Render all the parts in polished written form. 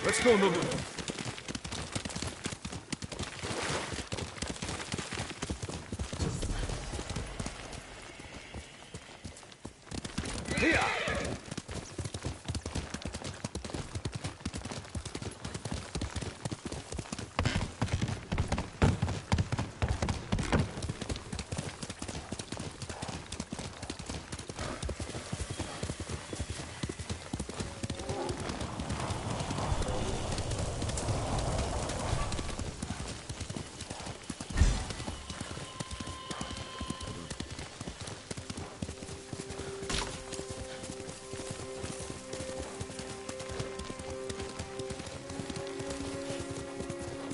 Let's go, Nobu.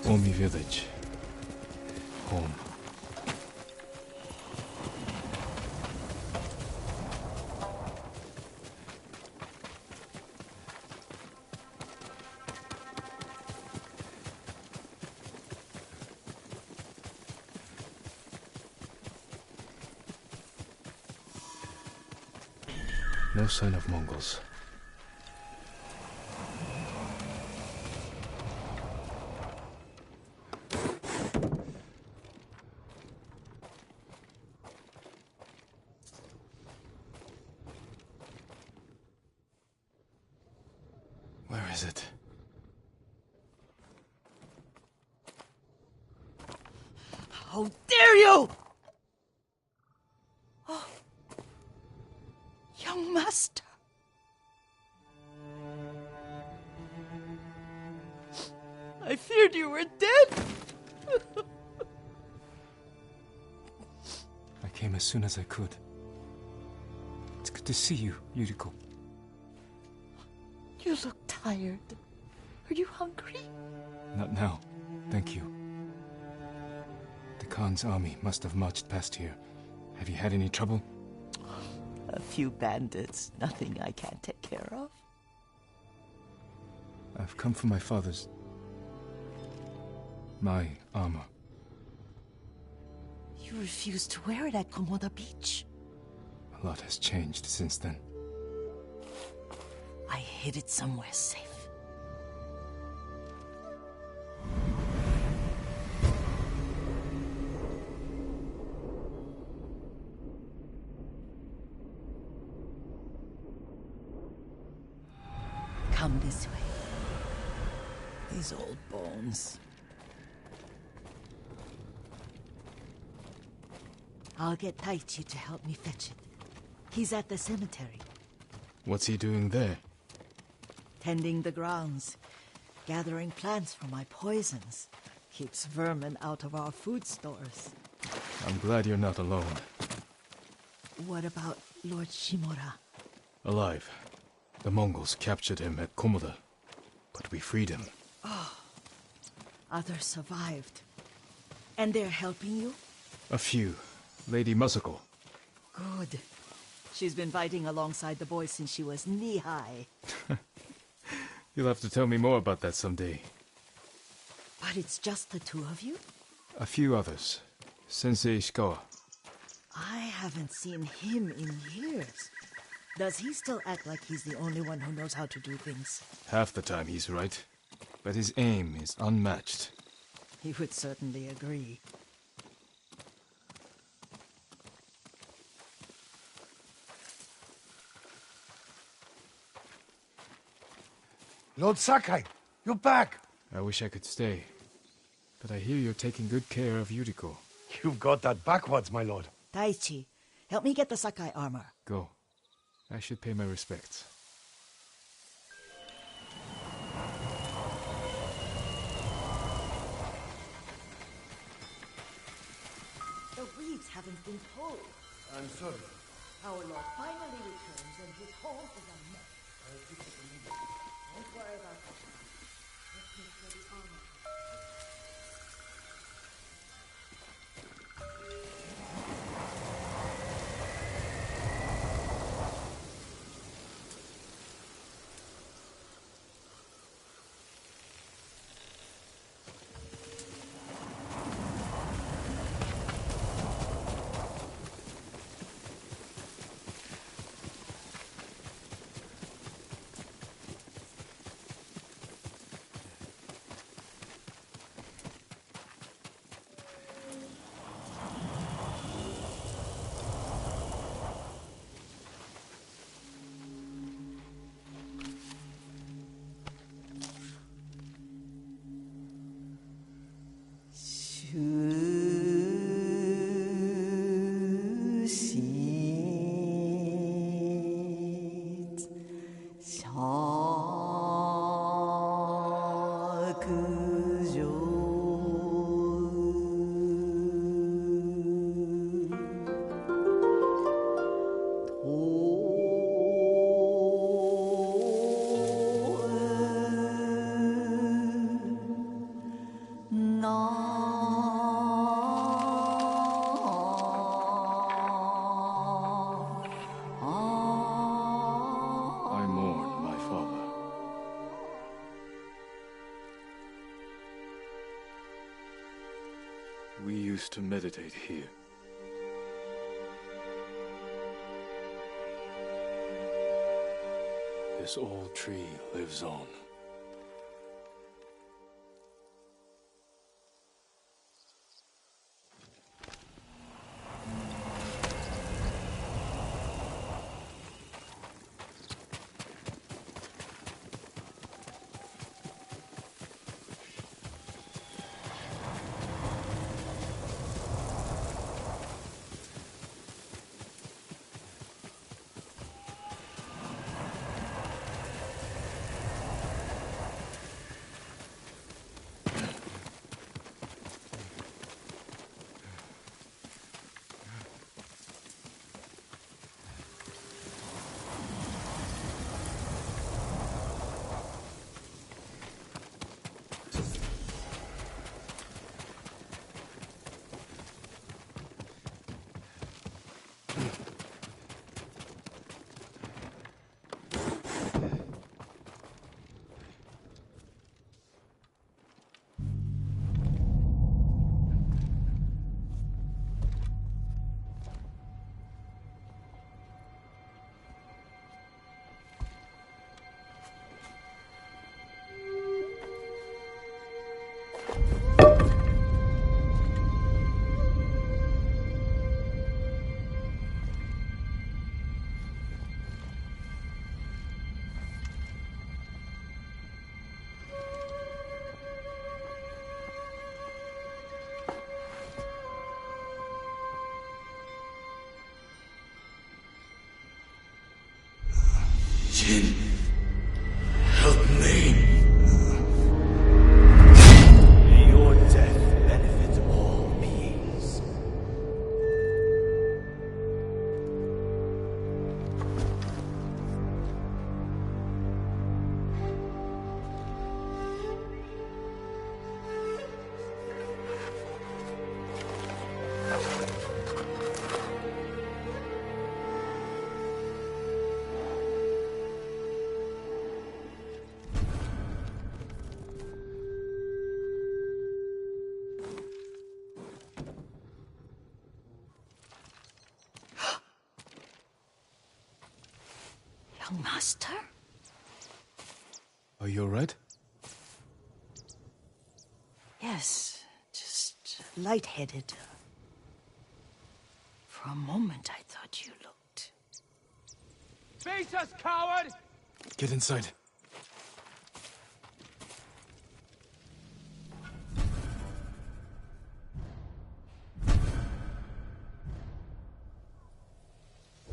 Omi village. Home. No sign of Mongols. Where is it? How dare you! Oh, young master. I feared you were dead. I came as soon as I could. It's good to see you, Yuriko. You look tired. Are you hungry? Not now, thank you. The Khan's army must have marched past here. Have you had any trouble? A few bandits. Nothing I can't take care of. I've come for my father's... my armor. You refused to wear it at Komoda Beach. A lot has changed since then. I hid it somewhere safe. Come this way. These old bones. I'll get Taichi to help me fetch it. He's at the cemetery. What's he doing there? Tending the grounds. Gathering plants for my poisons. Keeps vermin out of our food stores. I'm glad you're not alone. What about Lord Shimura? Alive. The Mongols captured him at Komoda, but we freed him. Others survived. And they're helping you? A few. Lady Masako. Good. She's been fighting alongside the boys since she was knee-high. You'll have to tell me more about that someday. But it's just the two of you? A few others. Sensei Ishikawa. I haven't seen him in years. Does he still act like he's the only one who knows how to do things? Half the time he's right, but his aim is unmatched. He would certainly agree. Lord Sakai, you're back. I wish I could stay, but I hear you're taking good care of Yuriko. You've got that backwards, my lord. Taichi, help me get the Sakai armor. Go. I should pay my respects. The weeds haven't been pulled. I'm sorry. Our Lord finally returns and his home is a mess. Don't worry about that. Let's make sure the armor. We used to meditate here. This old tree lives on. Jin, help me. May your death benefit all beings. Master? Are you alright? Yes, just lightheaded. For a moment, I thought you looked... Face us, coward! Get inside.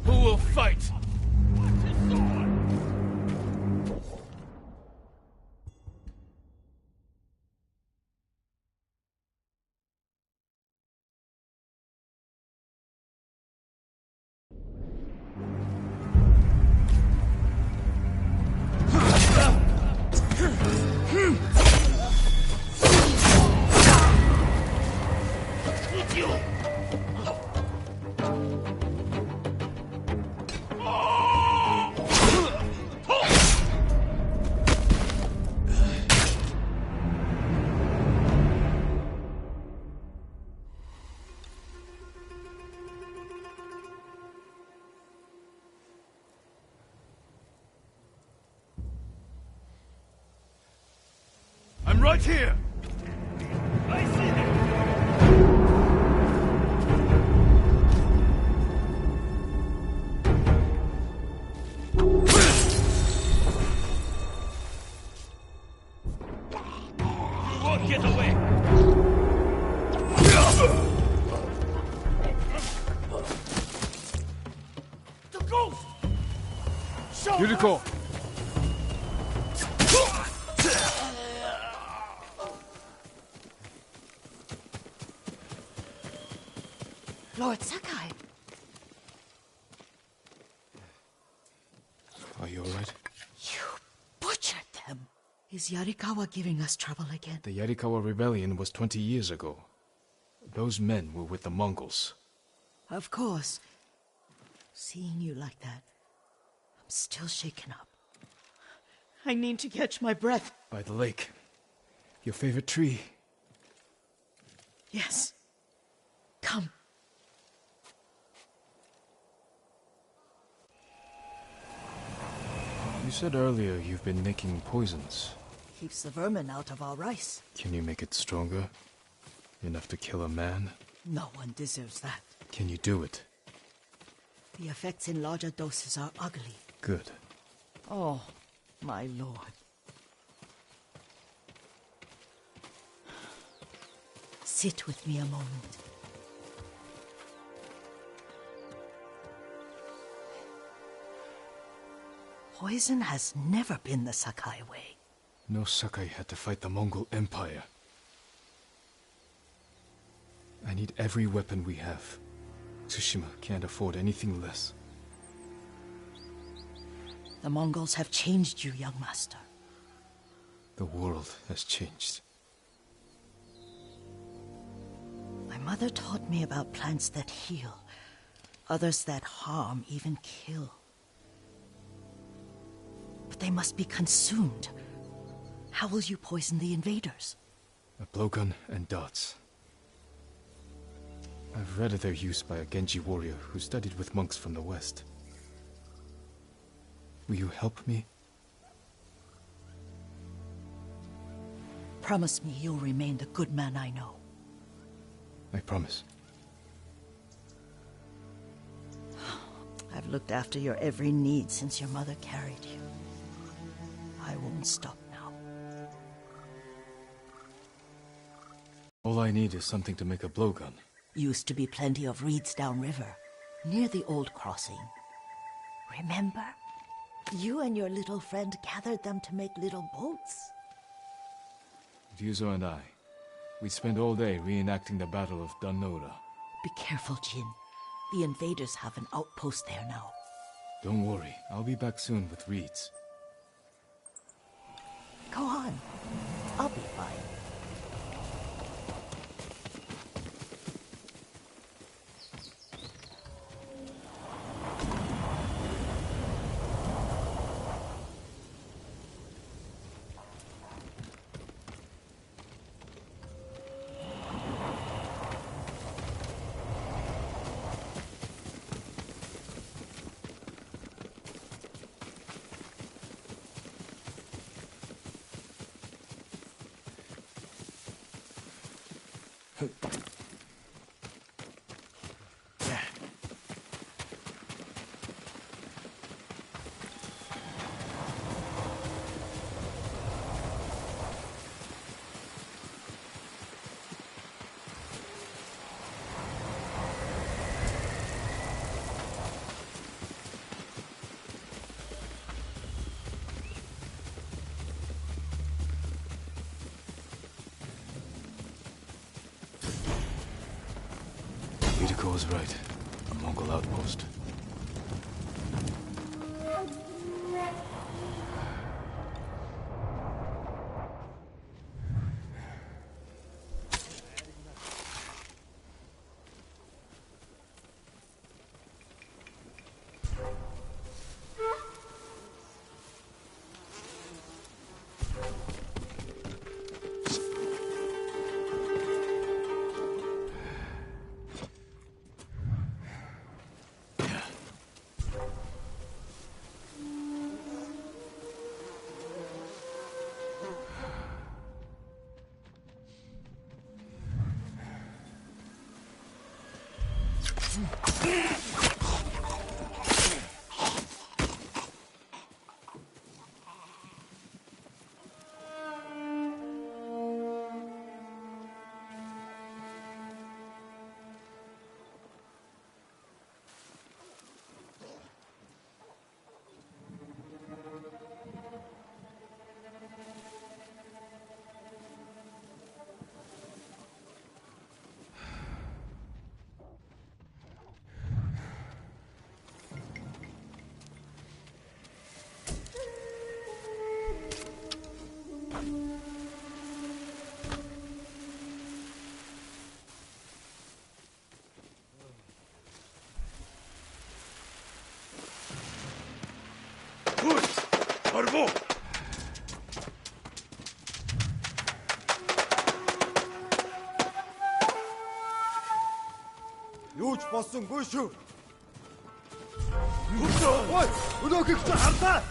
Who will fight? I'm right here! I see them! You won't get away! The ghost! Yuriko! Lord Sakai! Are you alright? You butchered them! Is Yarikawa giving us trouble again? The Yarikawa rebellion was 20 years ago. Those men were with the Mongols. Of course. Seeing you like that, I'm still shaken up. I need to catch my breath. By the lake. Your favorite tree. Yes. Come. You said earlier you've been making poisons. Keeps the vermin out of our rice. Can you make it stronger? Enough to kill a man? No one deserves that. Can you do it? The effects in larger doses are ugly. Good. Oh, my lord. Sit with me a moment. Poison has never been the Sakai way. No Sakai had to fight the Mongol Empire. I need every weapon we have. Tsushima can't afford anything less. The Mongols have changed you, young master. The world has changed. My mother taught me about plants that heal, others that harm, even kill. But they must be consumed. How will you poison the invaders? A blowgun and darts. I've read of their use by a Genji warrior who studied with monks from the west. Will you help me? Promise me you'll remain the good man I know. I promise. I've looked after your every need since your mother carried you. I won't stop now. All I need is something to make a blowgun. Used to be plenty of reeds downriver, near the old crossing. Remember? You and your little friend gathered them to make little boats. Ryuzo and I, we'd spend all day reenacting the Battle of Danora. Be careful, Jin. The invaders have an outpost there now. Don't worry, I'll be back soon with reeds. Go on. I'll be fine. Yuriko was right. A Mongol outpost. Arvo! Юу ч болсонгүй шүү. Ой, өнөөхийг ч харлаа.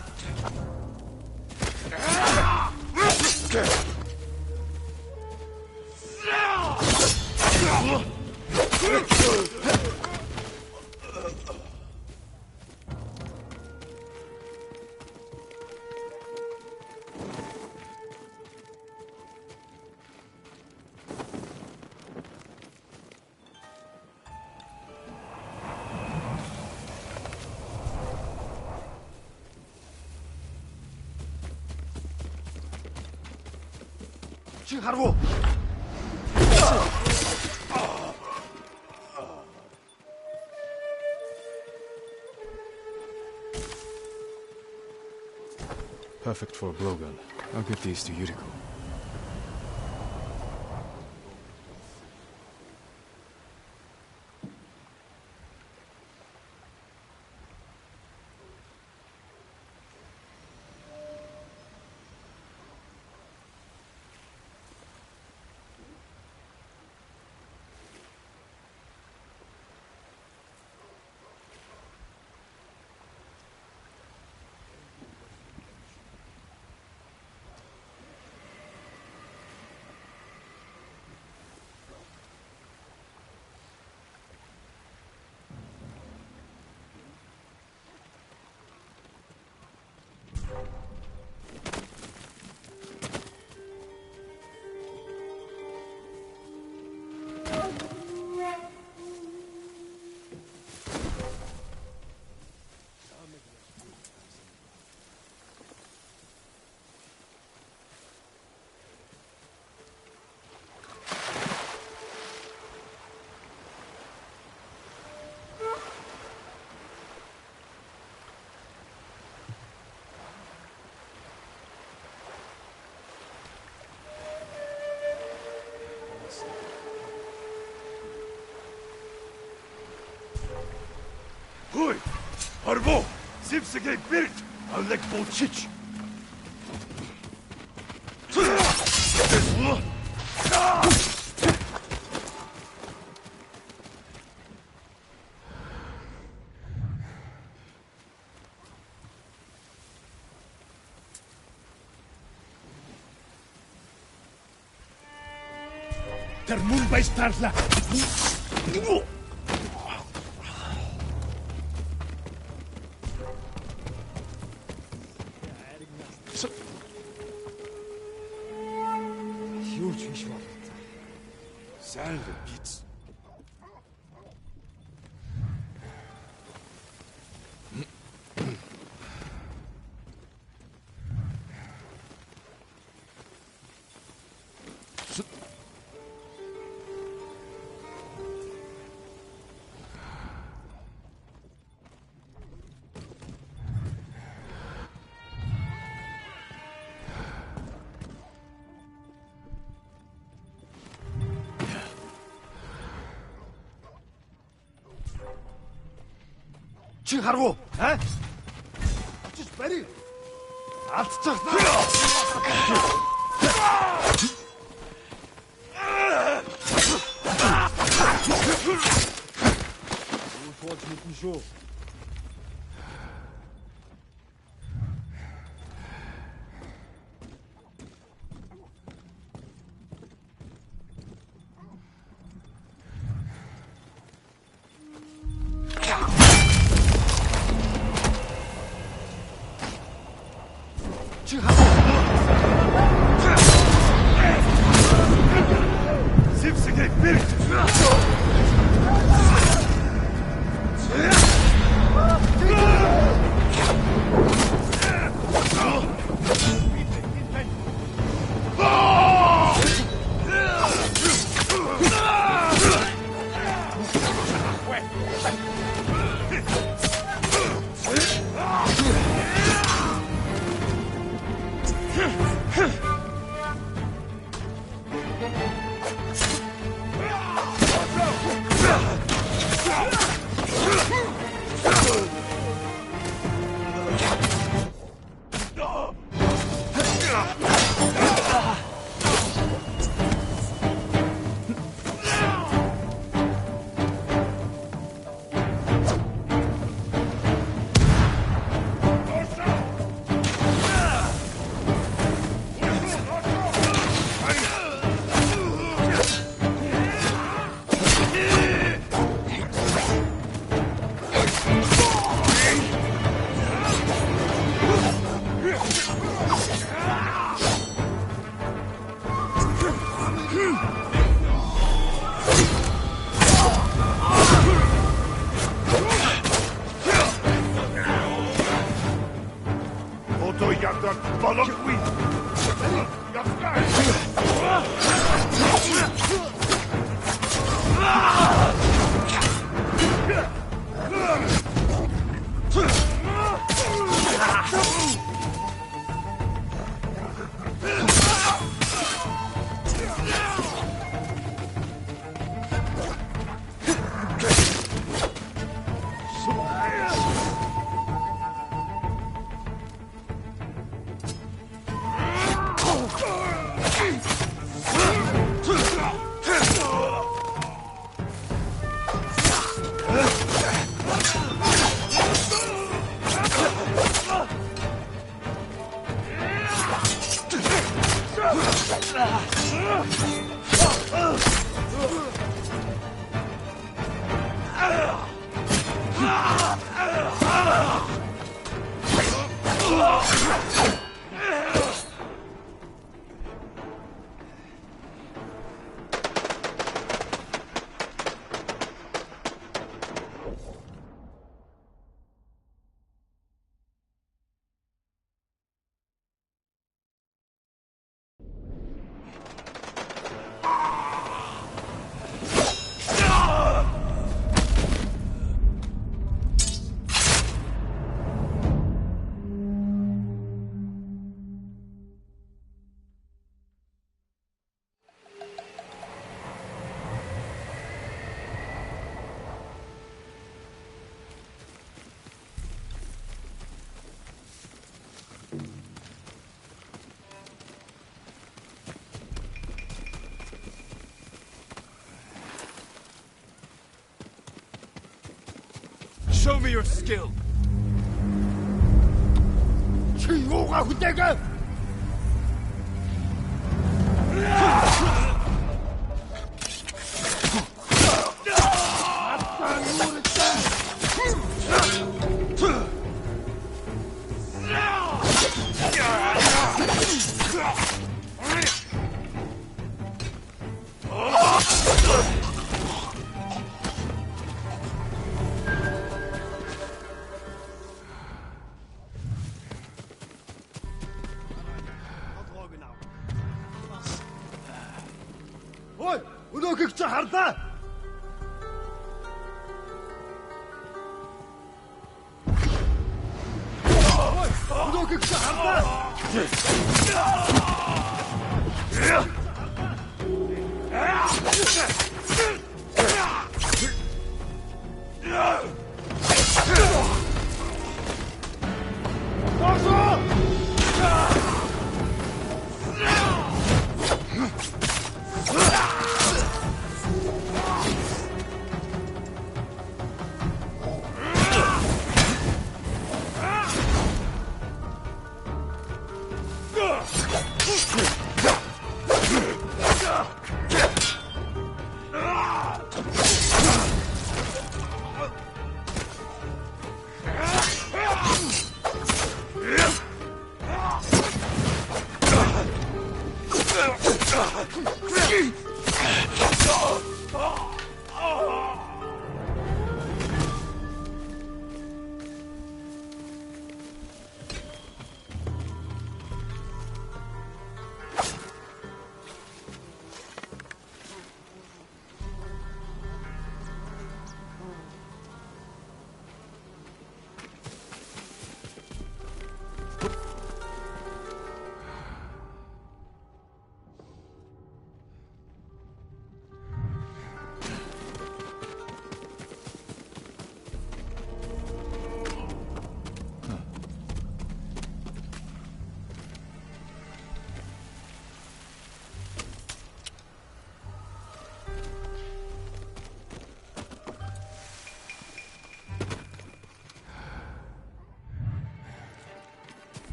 Чи харвуу. Perfect for a blowgun. I'll get these to Yuriko. Hui! Arvo! Sipsige birgt! Alek bolčić! Тэр мөн байж таарлаа. Юу ч биш бол. Сайн л биз. Чи харгу? Аа? Очиж барь. Алдчих. Юу болж мэдэн шүү. Сипсэгээ бэрт. Ото ядак балокви. Show me your skill. Чи юугаа хүлээгээ? Өнөөхийг ч харлаа. Өнөөхийг ч харлаа.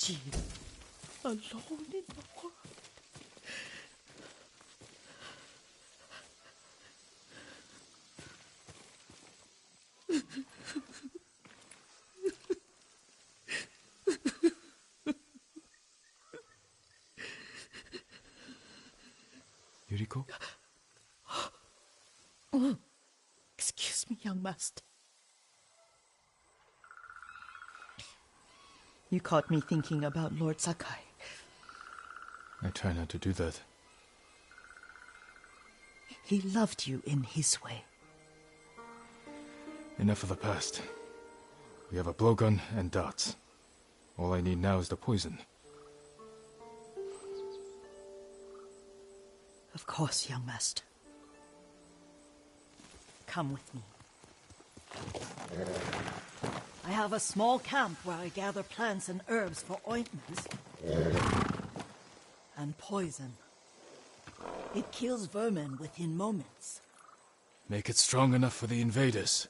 Jean, alone in the world. Yuriko? Oh, excuse me, young master. You caught me thinking about Lord Sakai. I try not to do that. He loved you in his way. Enough of the past. We have a blowgun and darts. All I need now is the poison. Of course, young master. Come with me. I have a small camp where I gather plants and herbs for ointments. And poison. It kills vermin within moments. Make it strong enough for the invaders.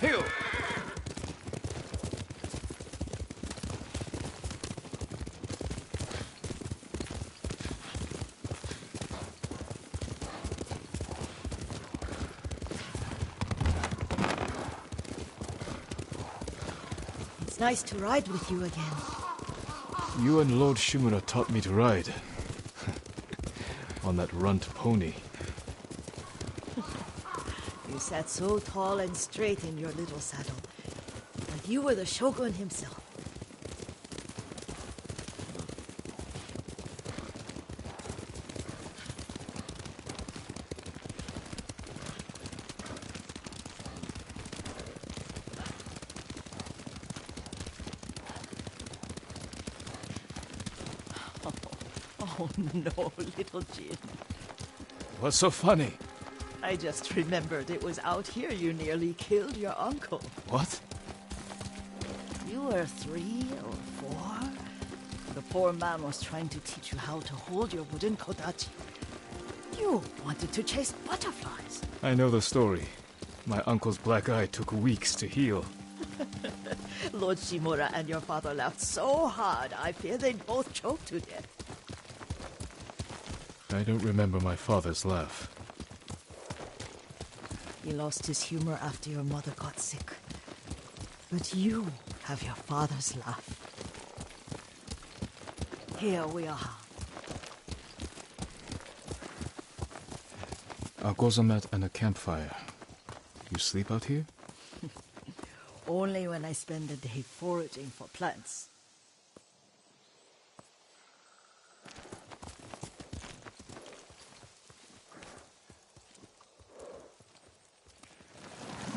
Heel! It's nice to ride with you again. You and Lord Shimura taught me to ride. On that runt pony. You sat so tall and straight in your little saddle. Like you were the shogun himself. Oh no, little Jin. What's so funny? I just remembered it was out here you nearly killed your uncle. What? You were 3 or 4. The poor man was trying to teach you how to hold your wooden kodachi. You wanted to chase butterflies. I know the story. My uncle's black eye took weeks to heal. Lord Shimura and your father laughed so hard, I fear they'd both choke to death. I don't remember my father's laugh. He lost his humor after your mother got sick. But you have your father's laugh. Here we are. A gozamat and a campfire. You sleep out here? Only when I spend the day foraging for plants.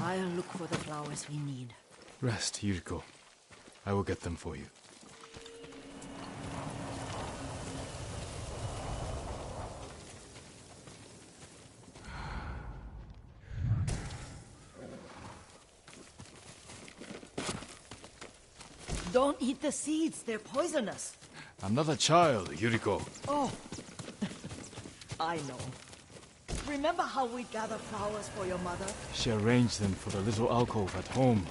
I'll look for the flowers we need. Rest, Yuriko. I will get them for you. Don't eat the seeds, they're poisonous. I'm not a child, Yuriko. Oh, I know. Remember how we gather flowers for your mother? She arranged them for the little alcove at home.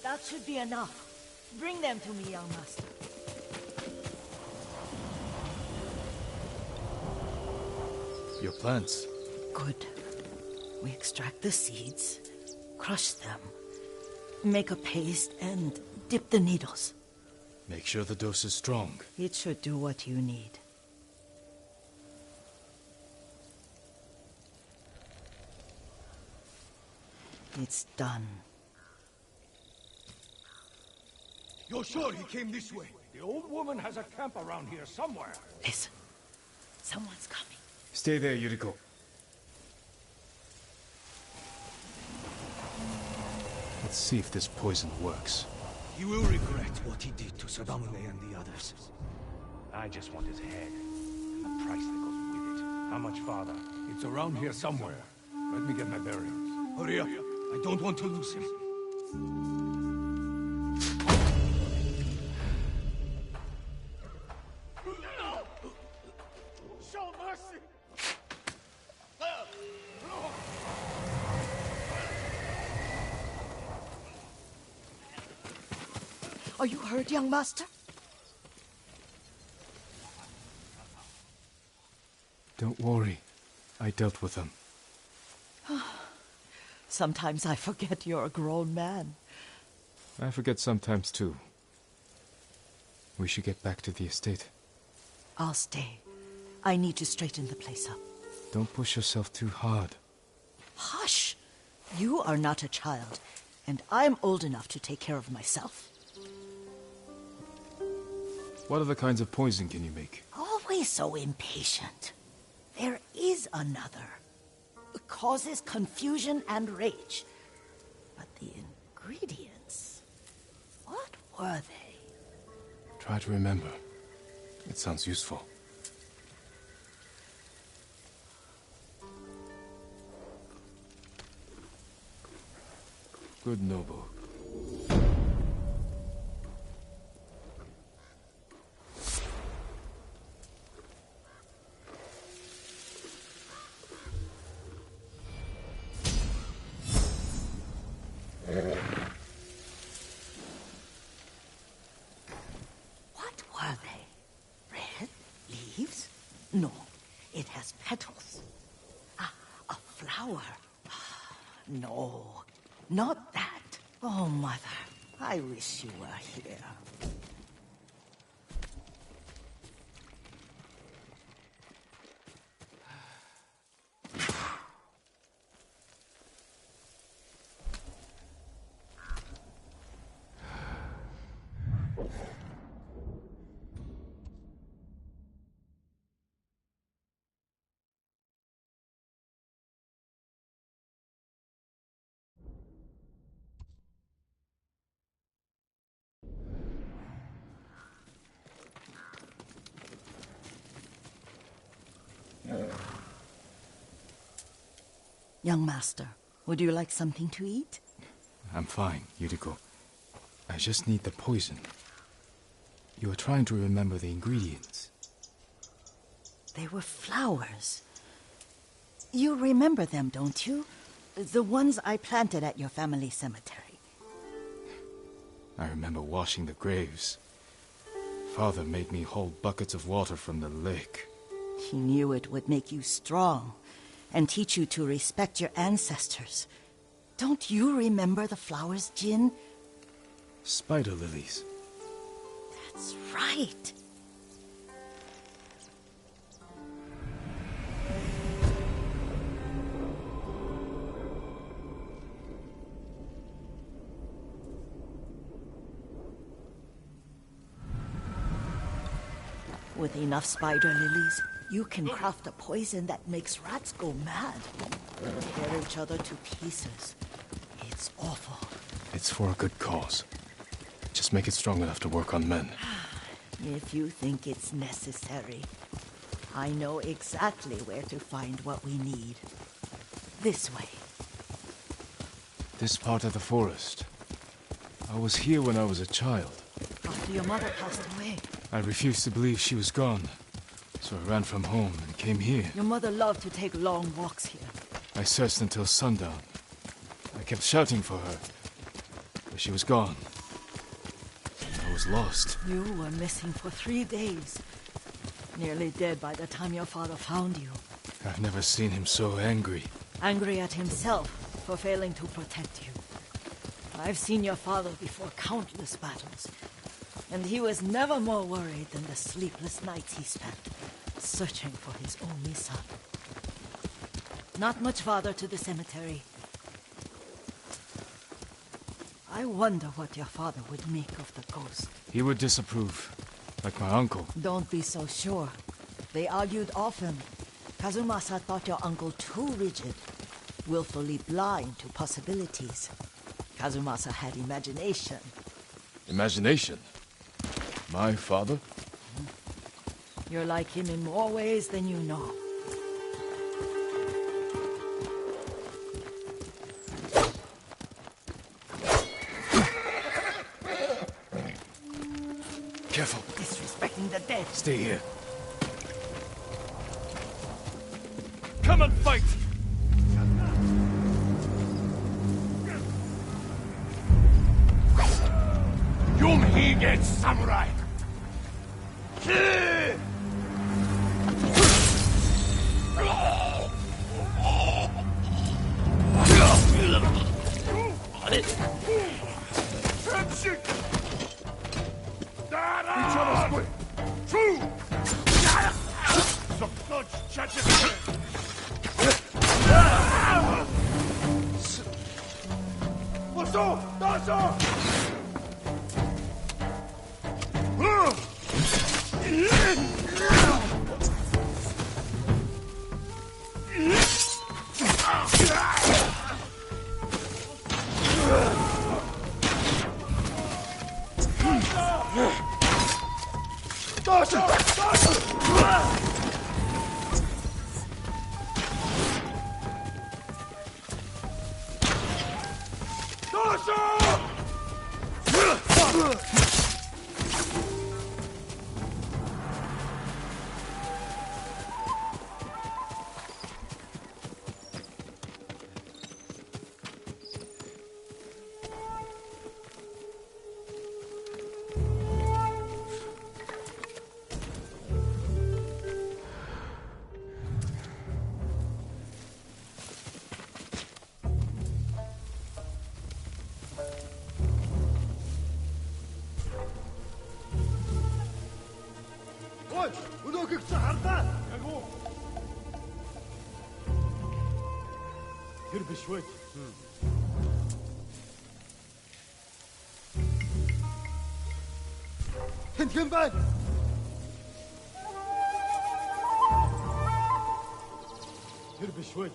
That should be enough. Bring them to me, young master. Your plants. Good. We extract the seeds, crush them, make a paste, and dip the needles. Make sure the dose is strong. It should do what you need. It's done. You're sure he came this way? The old woman has a camp around here somewhere. Listen. Someone's coming. Stay there, Yuriko. Let's see if this poison works. He will regret what he did to Sadamune and the others. I just want his head, and the price that goes with it. How much, Father? It's around here somewhere. Let me get my bearings. Hurry up. I don't want to lose him. Show mercy! Are you hurt, young master? Don't worry. I dealt with them. Sometimes I forget you're a grown man. I forget sometimes too. We should get back to the estate. I'll stay. I need to straighten the place up. Don't push yourself too hard. Hush! You are not a child, and I'm old enough to take care of myself. What other kinds of poison can you make? Always so impatient. There is another. It causes confusion and rage. But the ingredients... what were they? Try to remember. It sounds useful. Good noble. What were they? Red leaves? No, it has petals. Ah, a flower. Ah, no, not that. Oh, Mother, I wish you were here. Young master, would you like something to eat? I'm fine, Yuriko. I just need the poison. You are trying to remember the ingredients. They were flowers. You remember them, don't you? The ones I planted at your family cemetery. I remember washing the graves. Father made me hold buckets of water from the lake. He knew it would make you strong and teach you to respect your ancestors. Don't you remember the flowers, Jin? Spider lilies. That's right. With enough spider lilies, you can craft a poison that makes rats go mad. Tear each other to pieces. It's awful. It's for a good cause. Just make it strong enough to work on men. If you think it's necessary, I know exactly where to find what we need. This way. This part of the forest. I was here when I was a child. After your mother passed away. I refused to believe she was gone. So I ran from home and came here. Your mother loved to take long walks here. I searched until sundown. I kept shouting for her. But she was gone. I was lost. You were missing for 3 days. Nearly dead by the time your father found you. I've never seen him so angry. Angry at himself for failing to protect you. I've seen your father before countless battles. And he was never more worried than the sleepless nights he spent searching for his only son. Not much farther to the cemetery. I wonder what your father would make of the ghost. He would disapprove, like my uncle. Don't be so sure. They argued often. Kazumasa thought your uncle too rigid, willfully blind to possibilities. Kazumasa had imagination. Imagination? My father? You're like him in more ways than you know. Careful. Disrespecting the dead. Stay here. Come and fight! Yumhige samurai! Ой, өнөөхийг чи хардаа. Яг уу. Тэр биш вэ? Тэнд хэн байна? Тэр биш вэ?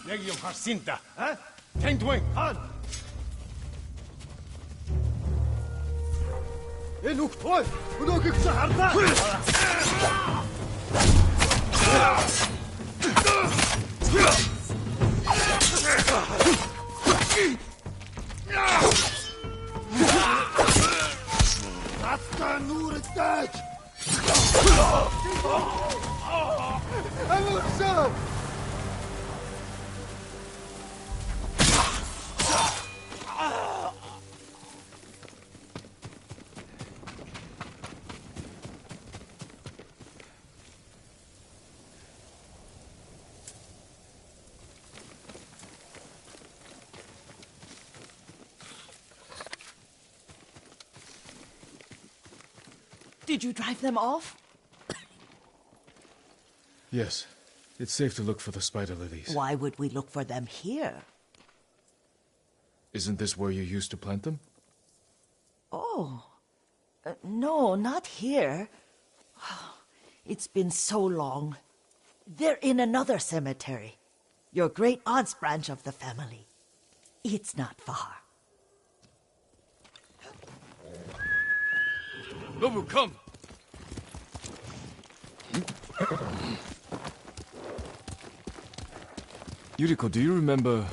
Яг юм харсан да. А? Тэнд вэ? Хаан. Энэ үхт ой, өнөөхийг чи хардаа. Атта нүрэтэж. Амарсан. Did you drive them off? Yes. It's safe to look for the spider lilies. Why would we look for them here? Isn't this where you used to plant them? Oh. No, not here. It's been so long. They're in another cemetery. Your great-aunt's branch of the family. It's not far. Nobu, come! Yuriko, do you remember...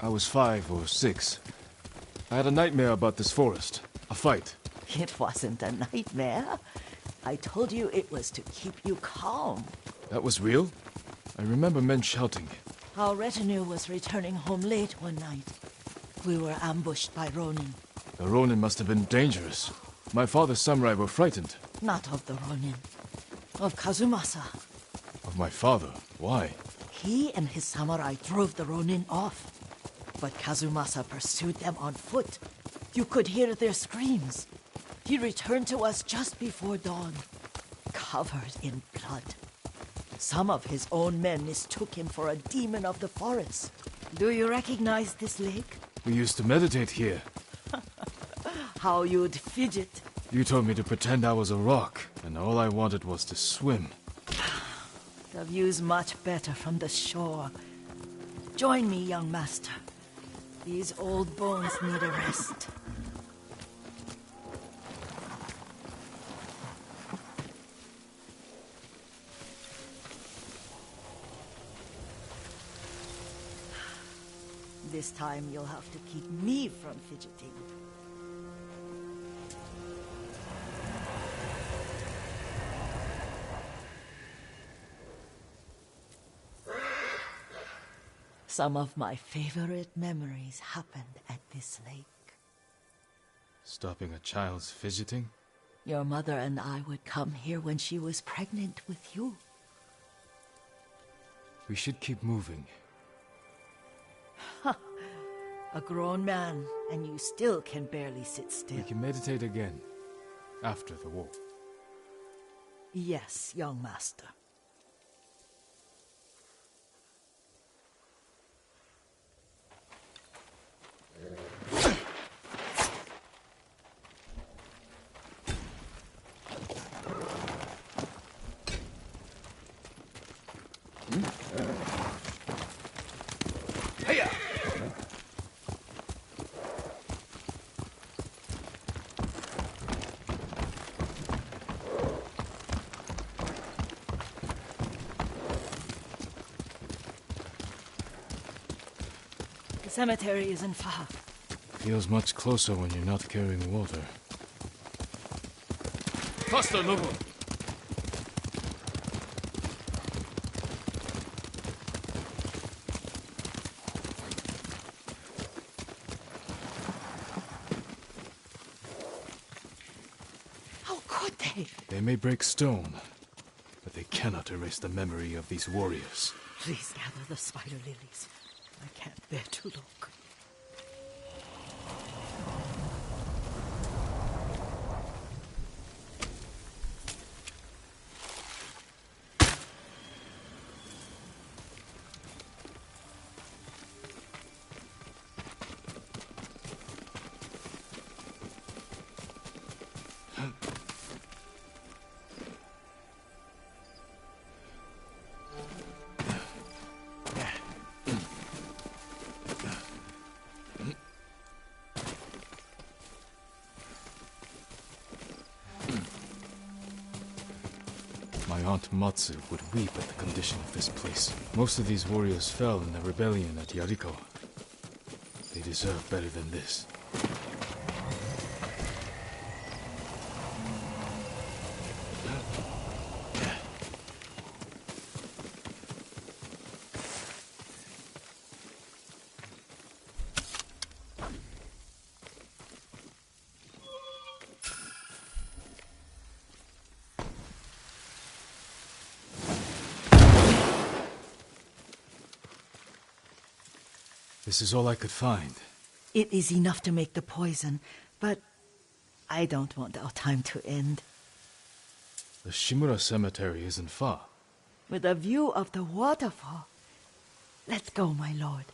I was 5 or 6. I had a nightmare about this forest. A fight. It wasn't a nightmare. I told you it was to keep you calm. That was real? I remember men shouting. Our retinue was returning home late one night. We were ambushed by Ronin. The Ronin must have been dangerous. My father's samurai were frightened. Not of the Ronin. Of Kazumasa. Of my father? Why? He and his samurai drove the Ronin off. But Kazumasa pursued them on foot. You could hear their screams. He returned to us just before dawn, covered in blood. Some of his own men mistook him for a demon of the forest. Do you recognize this lake? We used to meditate here. How you'd fidget. You told me to pretend I was a rock, and all I wanted was to swim. The view's much better from the shore. Join me, young master. These old bones need a rest. This time you'll have to keep me from fidgeting. Some of my favorite memories happened at this lake. Stopping a child's fidgeting? Your mother and I would come here when she was pregnant with you. We should keep moving. A grown man, and you still can barely sit still. We can meditate again, after the war. Yes, young master. The cemetery isn't far. Feels much closer when you're not carrying water. Faster, Nobu! How could they? They may break stone, but they cannot erase the memory of these warriors. Please gather the spider lilies. I can't bear to look. My aunt Matsu would weep at the condition of this place. Most of these warriors fell in the rebellion at Yariko. They deserve better than this. This is all I could find. It is enough to make the poison, but I don't want our time to end. The Shimura cemetery isn't far. with a view of the waterfall. Let's go, my lord.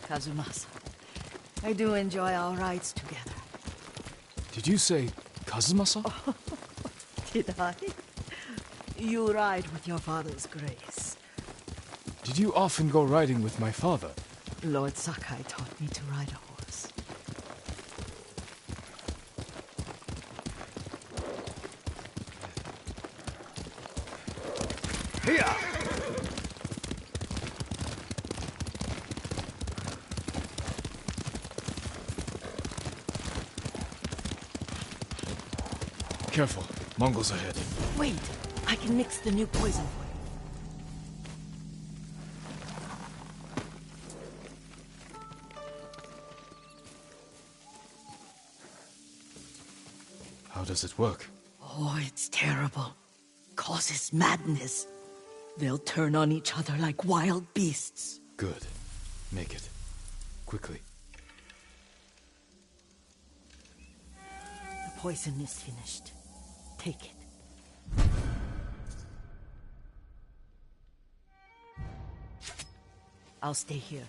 Kazumasa, I do enjoy our rides together. Did you say Kazumasa? Did I? You ride with your father's grace. Did you often go riding with my father? Lord Sakai taught me to ride a horse. Here! Careful, Mongols ahead. Wait, I can mix the new poison for you. How does it work? Oh, it's terrible. Causes madness. They'll turn on each other like wild beasts. Good. Make it. Quickly. The poison is finished. Take it. I'll stay here.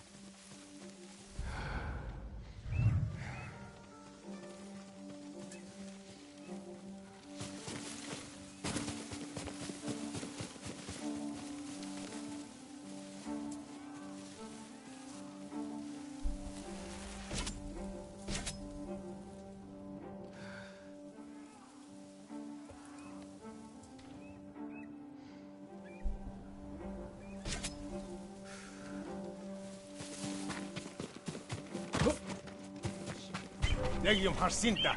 Legium Harsinta.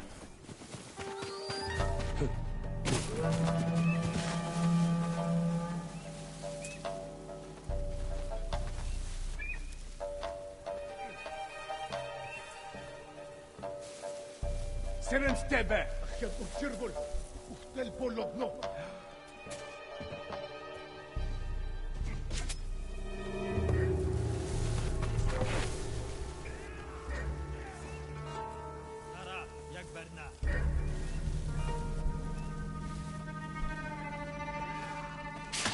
Seren stebe. Ахяд учиргул. Ухтэл болодно.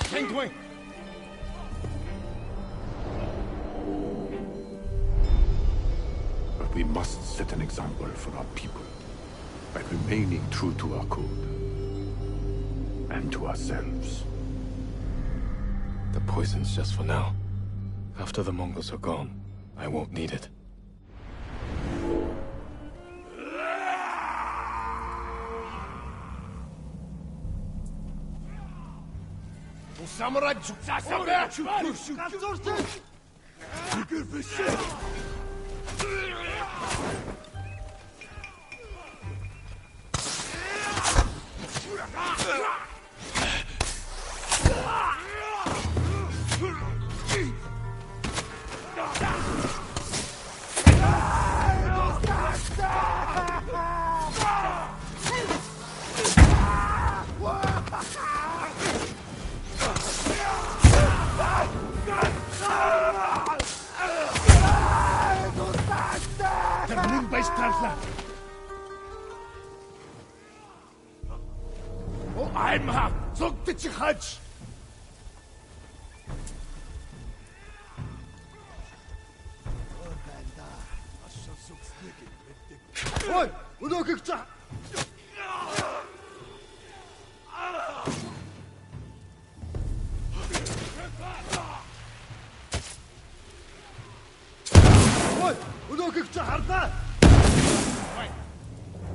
Penguin! But we must set an example for our people by remaining true to our code and to ourselves. The poison's just for now. After the Mongols are gone, I won't need it. Samurai Tsushima! I'm half. So did you hutch? Ой, өнөөхийг цаа. Ой, өнөөхийг цаа харлаа.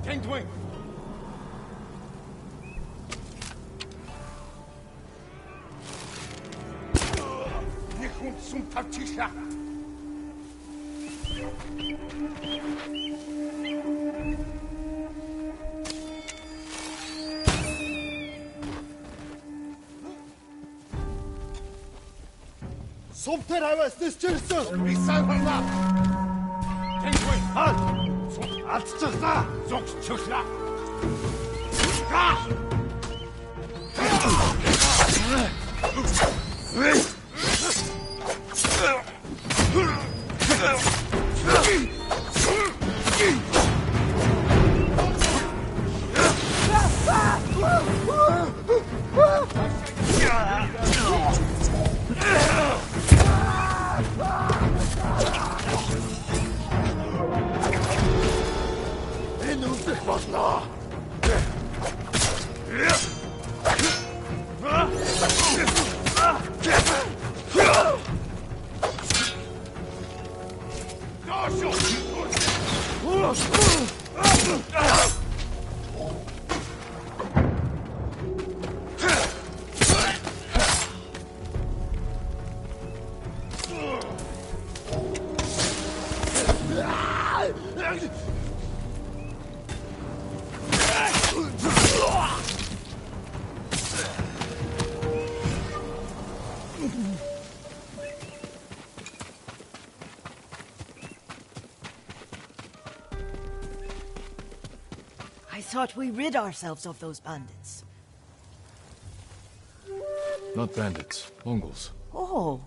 Penguin! Нихун сум тавчихлаа. Сумтэр хавааснаас чирсэн. Би сайн харлаа. Penguin! Хаа. Алдчихлаа. Зогсчихлаа. Энэ үлдэх болно. I thought we rid ourselves of those bandits. Not bandits, Mongols. Oh,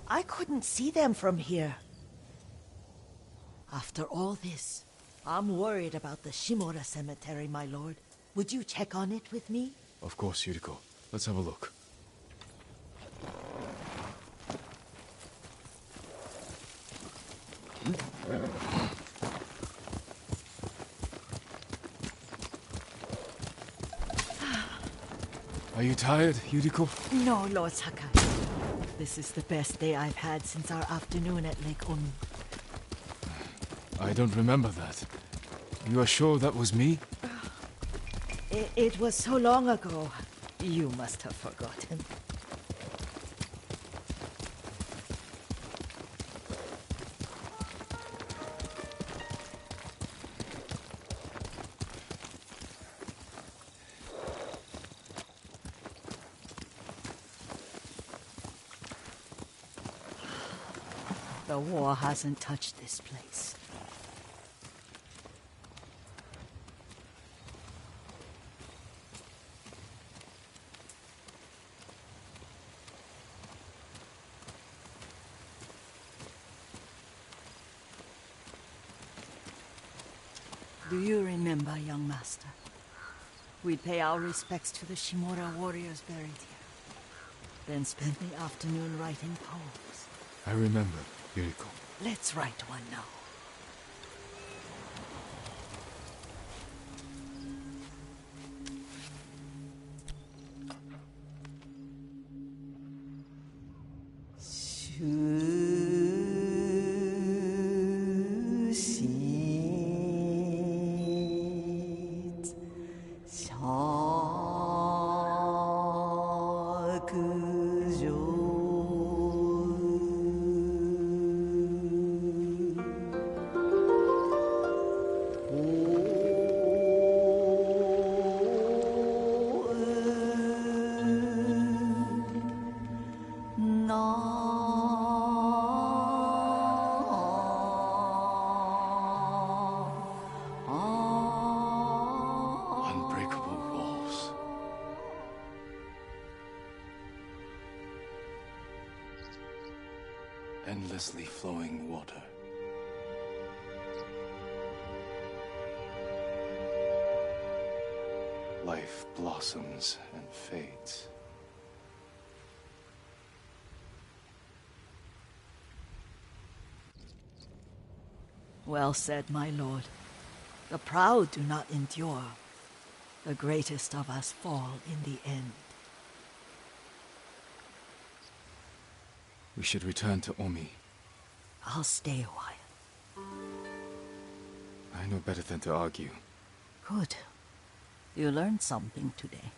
I couldn't see them from here. After all this, I'm worried about the Shimura cemetery, my lord. Would you check on it with me? Of course, Yuriko. Let's have a look. Are you tired, Yuriko? No, Lord Sakai. This is the best day I've had since our afternoon at Lake Onu. I don't remember that. You are sure that was me? It was so long ago. You must have forgotten. The war hasn't touched this place. Do you remember, young master? We'd pay our respects to the Shimura warriors buried here, then spend the afternoon writing poems. I remember, Yuriko. Let's write one now. Unbreakable walls. Endlessly flowing water. Life blossoms and fades. Well said, my lord. The proud do not endure. The greatest of us fall in the end. We should return to Omi. I'll stay a while. I know better than to argue. Good. You learned something today.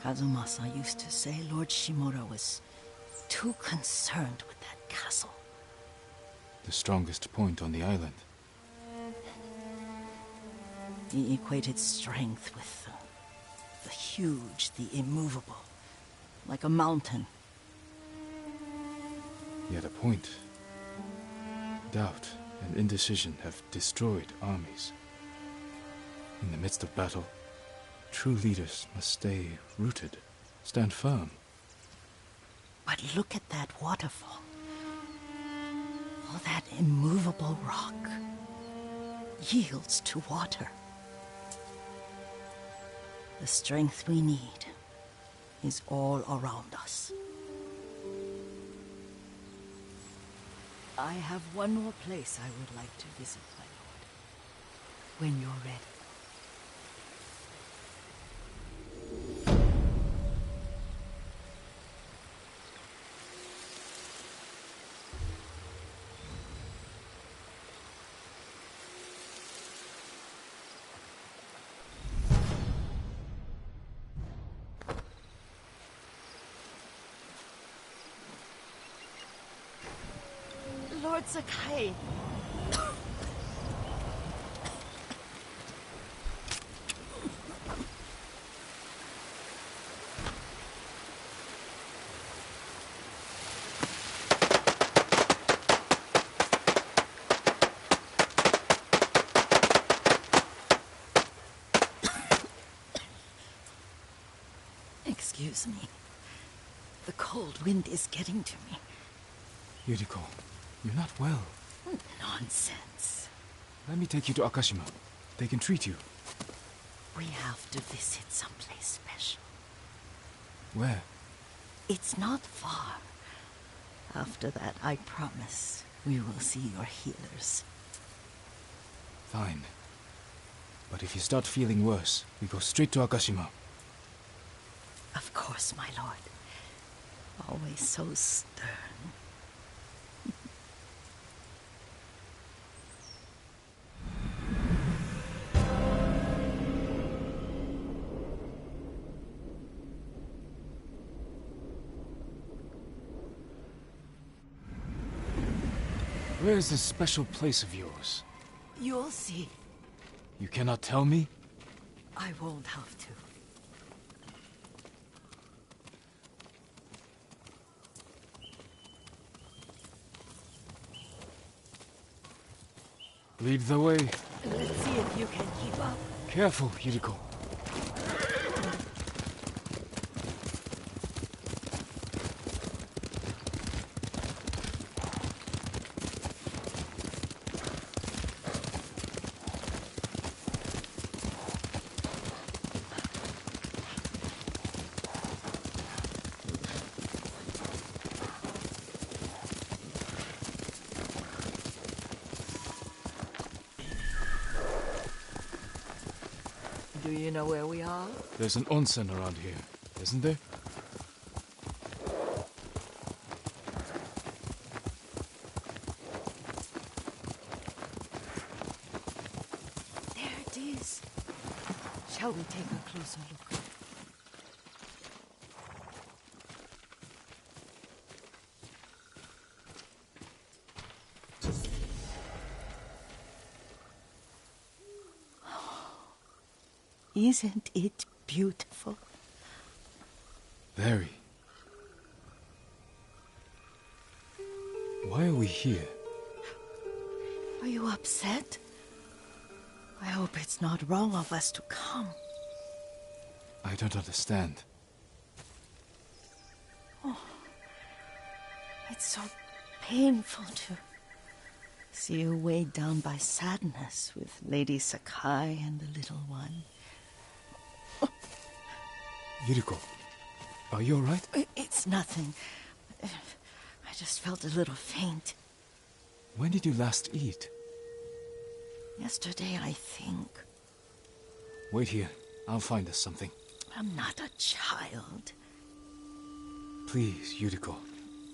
Kazumasa used to say Lord Shimura was too concerned with that castle. The strongest point on the island. He equated strength with the huge, the immovable, like a mountain. He had a point. Doubt and indecision have destroyed armies. In the midst of battle, true leaders must stay rooted, stand firm. But look at that waterfall. All that immovable rock yields to water. The strength we need is all around us. I have one more place I would like to visit, my lord. When you're ready. Lord Sakai. Excuse me. The cold wind is getting to me. Yuriko, you're not well. Nonsense. Let me take you to Akashima. They can treat you. We have to visit someplace special. Where? It's not far. After that, I promise we will see your healers. Fine. But if you start feeling worse, we go straight to Akashima. Of course, my lord. Always so stern. Where is this special place of yours? You'll see. You cannot tell me? I won't have to. Lead the way. Let's see if you can keep up. Careful, Yuriko. Do you know where we are? There's an onsen around here, isn't there? There it is. Shall we take a closer look? Isn't it beautiful? Very. Why are we here? Are you upset? I hope it's not wrong of us to come. I don't understand. It's so painful to see you weighed down by sadness with Lady Sakai and the little one. Yuriko, are you alright? It's nothing. I just felt a little faint. When did you last eat? Yesterday, I think. Wait here. I'll find us something. I'm not a child. Please, Yuriko.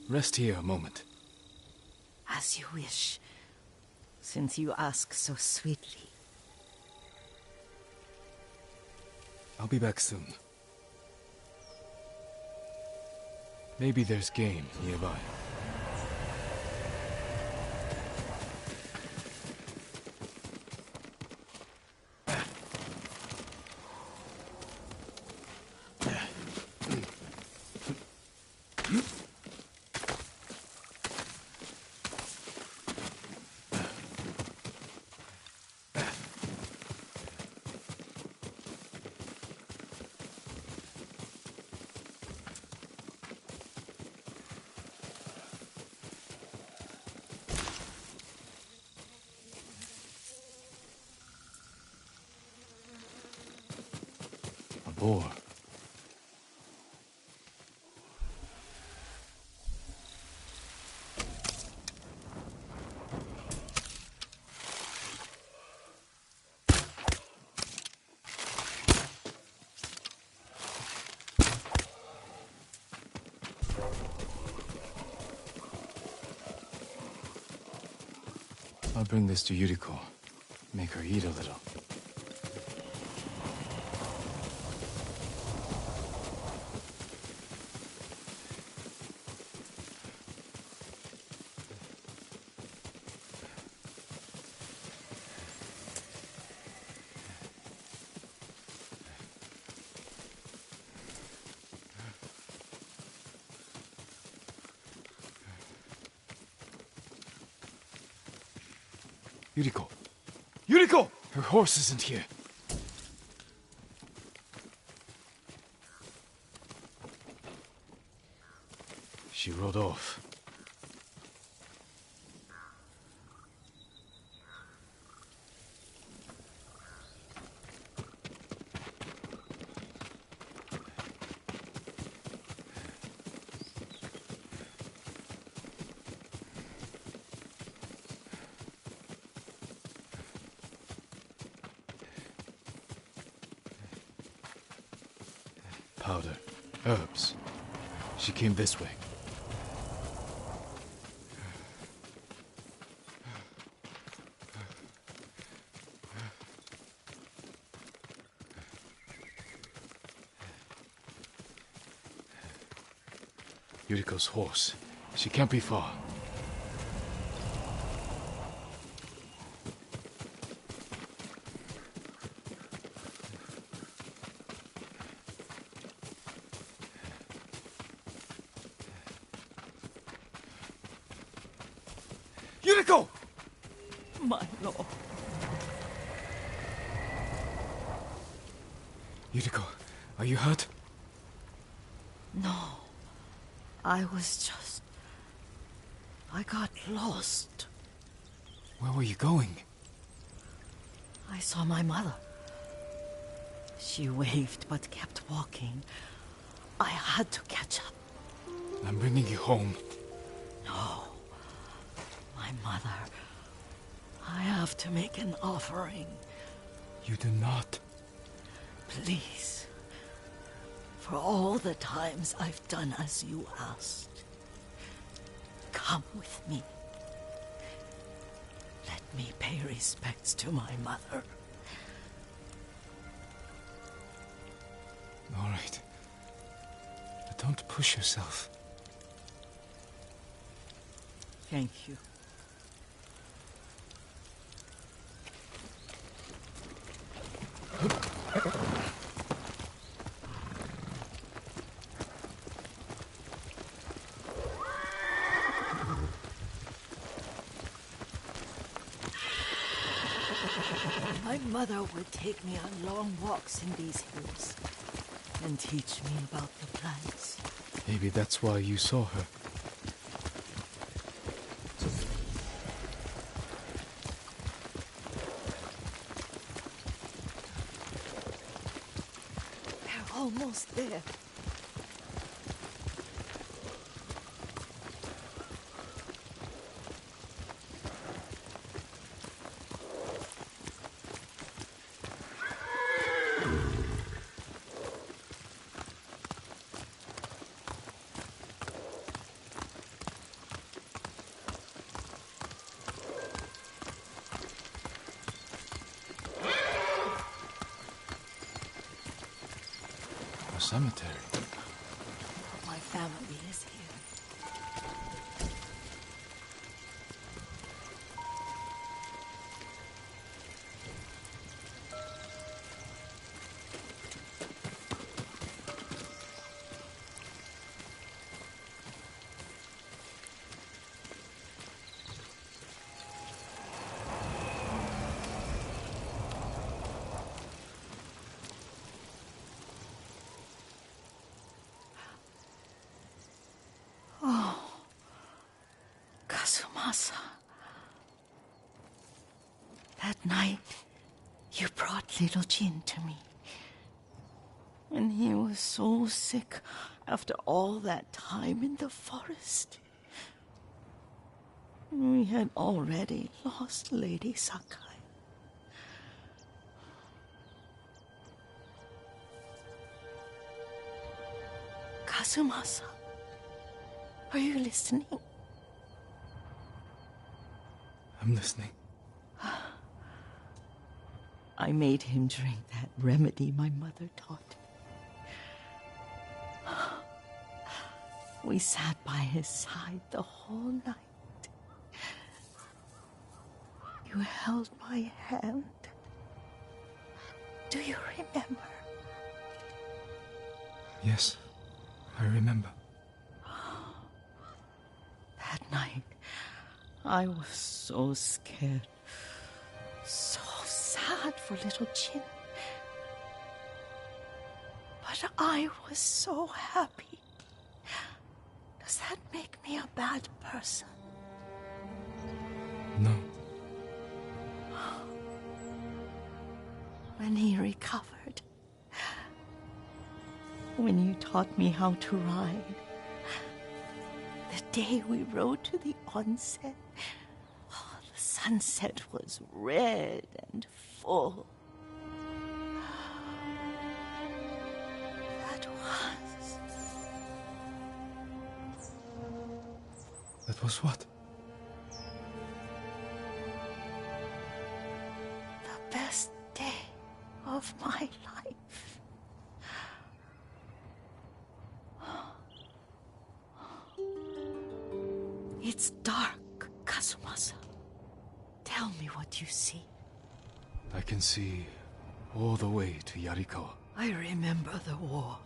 Rest here a moment. As you wish, since you ask so sweetly. I'll be back soon. Maybe there's game nearby. boar. I'll bring this to Yuriko. Make her eat a little. Yuriko! Yuriko! Her horse isn't here. She rode off. Powder. Herbs. She came this way. Yuriko's horse. She can't be far. Yuriko! My lord. Yuriko, are you hurt? No. I got lost. Where were you going? I saw my mother. She waved but kept walking. I had to catch up. I'm bringing you home. No. My mother. I have to make an offering. You do not. Please. For all the times I've done as you asked. Come with me. Let me pay respects to my mother. All right. But don't push yourself. Thank you. My mother would take me on long walks in these hills and teach me about the plants. Maybe that's why you saw her. We're almost there. A cemetery. My family is here. Kazumasa. That night, you brought little Jin to me. When he was so sick after all that time in the forest. We had already lost Lady Sakai. Kazumasa, are you listening? I'm listening. I made him drink that remedy my mother taught me. We sat by his side the whole night. You held my hand. Do you remember? Yes, I remember. That night, I was so scared. So sad for little Jin. But I was so happy. Does that make me a bad person? No. When he recovered, when you taught me how to ride, the day we rode to the onsen, the sunset was red and full. That was what? The best day of my life. It's dark, Kazumasa. Tell me what you see. I can see all the way to Yarikawa. I remember the war.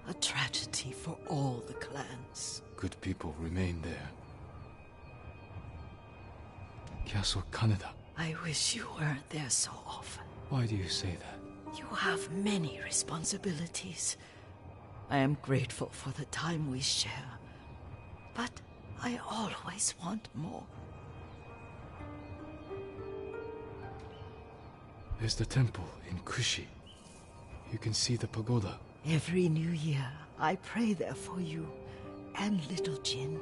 A tragedy for all the clans. Good people remain there. Castle Kaneda. I wish you weren't there so often. Why do you say that? You have many responsibilities. I am grateful for the time we share. But I always want more. There's the temple in Kushi. You can see the pagoda. Every new year, I pray there for you, and little Jin,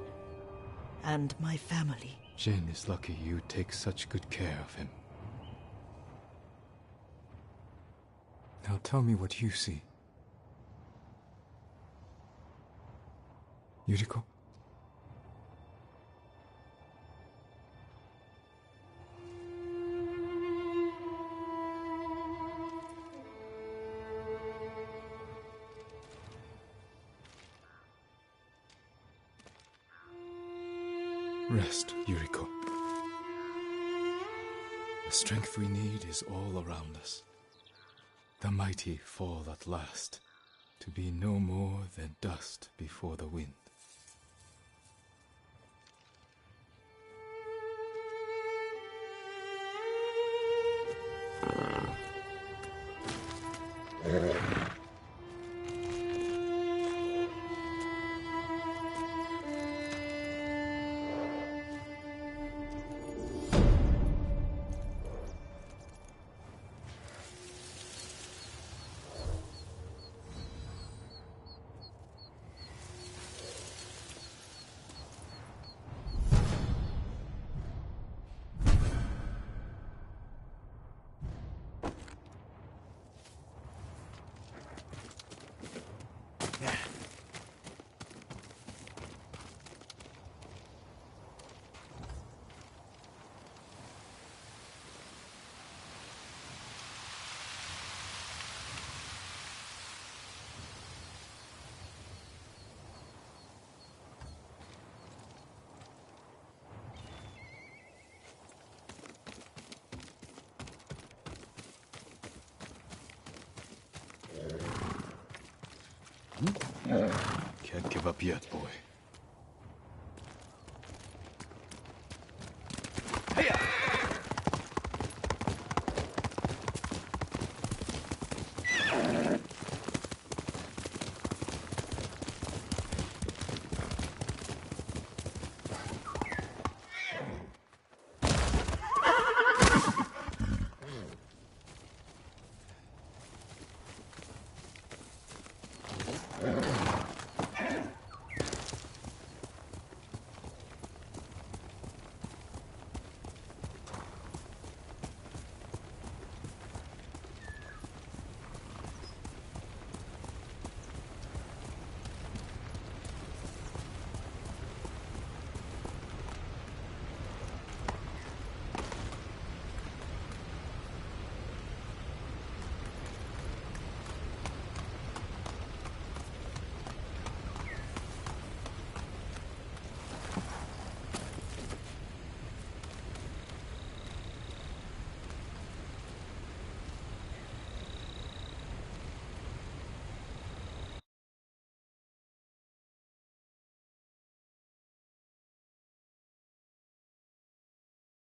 and my family. Jin is lucky you take such good care of him. Now tell me what you see. Yuriko? Rest, Yuriko. The strength we need is all around us. The mighty fall at last, to be no more than dust before the wind. Can't give up yet, boy.